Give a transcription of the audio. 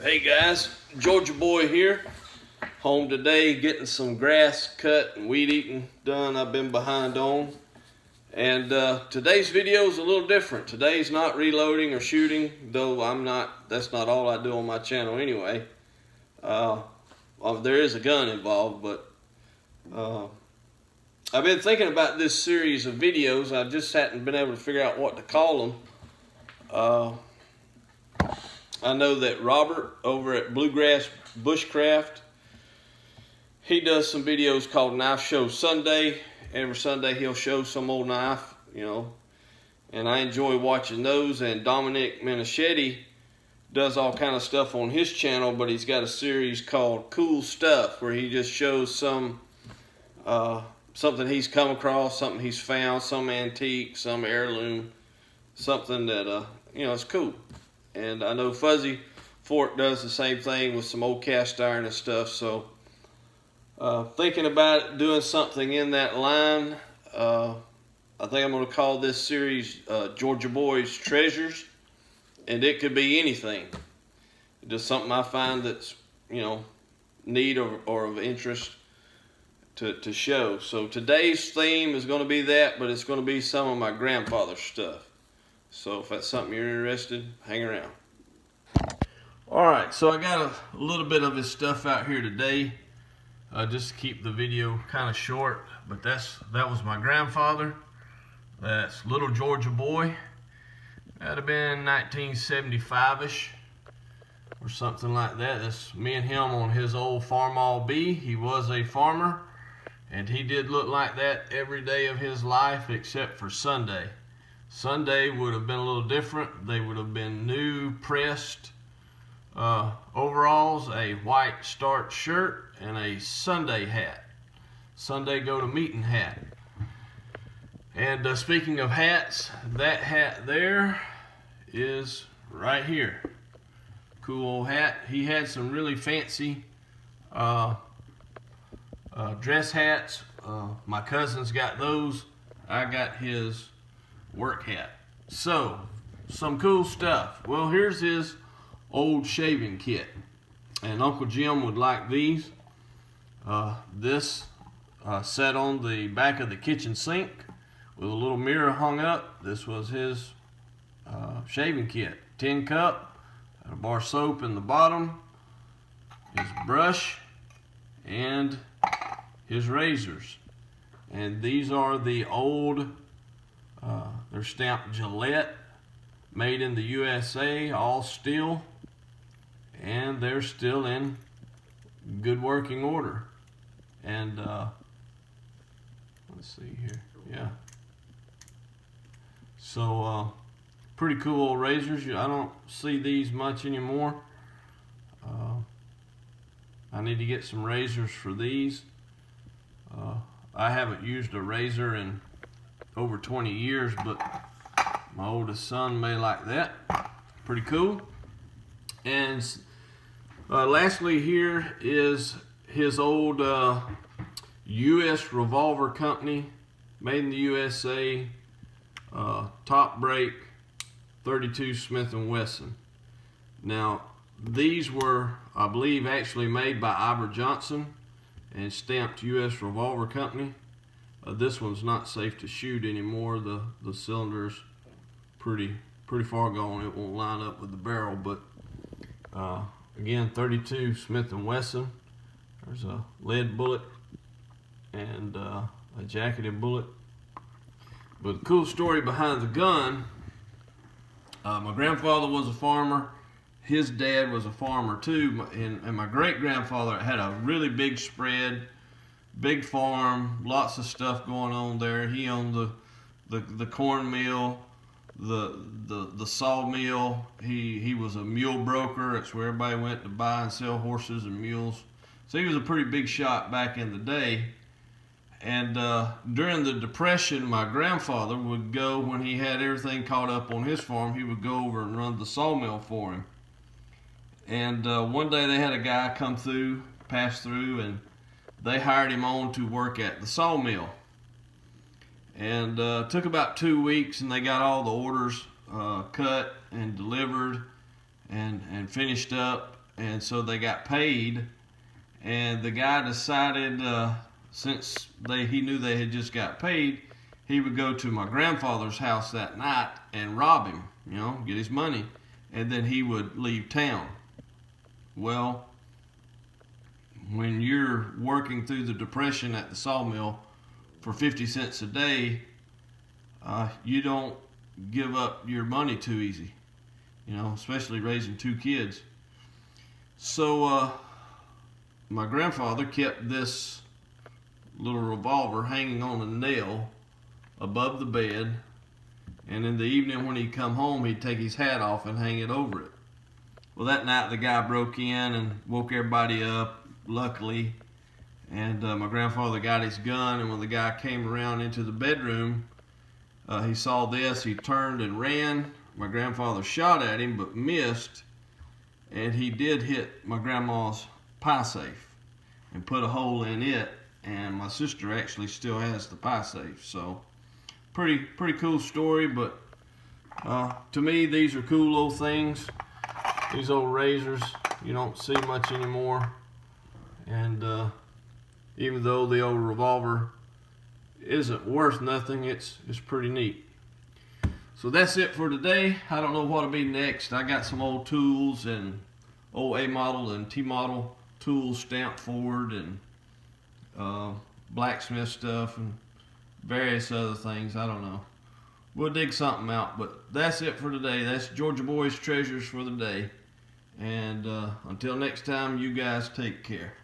Hey guys, Georgia boy here. Home today getting some grass cut and weed eating done. I've been behind on. And today's video is a little different. Today's not reloading or shooting, though that's not all I do on my channel anyway. There is a gun involved, but I've been thinking about this series of videos. I just hadn't been able to figure out what to call them. I know that Robert over at Bluegrass Bushcraft, he does some videos called Knife Show Sunday. Every Sunday he'll show some old knife, and I enjoy watching those. And Dominic Menichetti does all kind of stuff on his channel, but he's got a series called Cool Stuff where he just shows something he's come across, something he's found, some antique, some heirloom, something that it's cool. And I know Fuzzy Fork does the same thing with some old cast iron and stuff. So thinking about doing something in that line. I think I'm going to call this series Georgiaboys Treasures. And it could be anything. Just something I find that's, neat or of interest to show. So today's theme is going to be that, but it's going to be some of my grandfather's stuff. So if that's something you're interested, hang around. Alright, so I got a little bit of his stuff out here today, just to keep the video kind of short. But that was my grandfather. That's little Georgia boy. That'd have been 1975-ish or something like that. That's me and him on his old Farmall B. He was a farmer, and he did look like that every day of his life except for Sunday. Sunday would have been a little different. They would have been new pressed overalls, a white starched shirt, and a Sunday hat. Sunday go to meeting hat. And speaking of hats, that hat there is right here. Cool old hat. He had some really fancy dress hats. My cousins got those. I got his work hat. So, some cool stuff. Well, here's his old shaving kit. And Uncle Jim would like these. This sat on the back of the kitchen sink with a little mirror hung up. This was his shaving kit. Tin cup, a bar of soap in the bottom, his brush, and his razors. And these are the old they're stamped Gillette, made in the USA, all steel, and they're still in good working order. And let's see here, yeah. So pretty cool old razors. I don't see these much anymore. I need to get some razors for these. I haven't used a razor in over 20 years, but my oldest son may like that. Pretty cool. And lastly here is his old U.S. revolver company, made in the USA, top break 32 Smith & Wesson. Now these were, I believe, actually made by Iver Johnson and stamped U.S. revolver company. This one's not safe to shoot anymore. The cylinder's pretty far gone. It won't line up with the barrel. But again, 32 Smith & Wesson. There's a lead bullet and a jacketed bullet. But the cool story behind the gun, my grandfather was a farmer. His dad was a farmer too, and my great-grandfather had a really big spread, big farm, lots of stuff going on there. He owned the corn mill, the sawmill. He was a mule broker. That's where everybody went to buy and sell horses and mules. So he was a pretty big shot back in the day. And during the Depression, my grandfather would go, when he had everything caught up on his farm, he would go over and run the sawmill for him. And one day they had a guy pass through, and they hired him on to work at the sawmill. And took about 2 weeks, and they got all the orders cut and delivered and finished up. and so they got paid. And the guy decided, since he knew they had just got paid, he would go to my grandfather's house that night and rob him, get his money, and then he would leave town. Well, when you're working through the depression at the sawmill for 50 cents a day, you don't give up your money too easy, especially raising 2 kids. So my grandfather kept this little revolver hanging on a nail above the bed, and in the evening when he'd come home, he'd take his hat off and hang it over it. Well, that night the guy broke in and woke everybody up, luckily, and my grandfather got his gun, and when the guy came around into the bedroom, he saw this. He turned and ran. My grandfather shot at him but missed, and he did hit my grandma's pie safe and put a hole in it, and my sister actually still has the pie safe. So pretty cool story, but to me these are cool little things. These old razors you don't see much anymore, and even though the old revolver isn't worth nothing, it's pretty neat. So that's it for today. I don't know what'll be next. I got some old tools and old A model and T model tools stamped forward, and blacksmith stuff and various other things. I don't know. We'll dig something out, but that's it for today. That's Georgiaboys Treasures for the day. And until next time, you guys take care.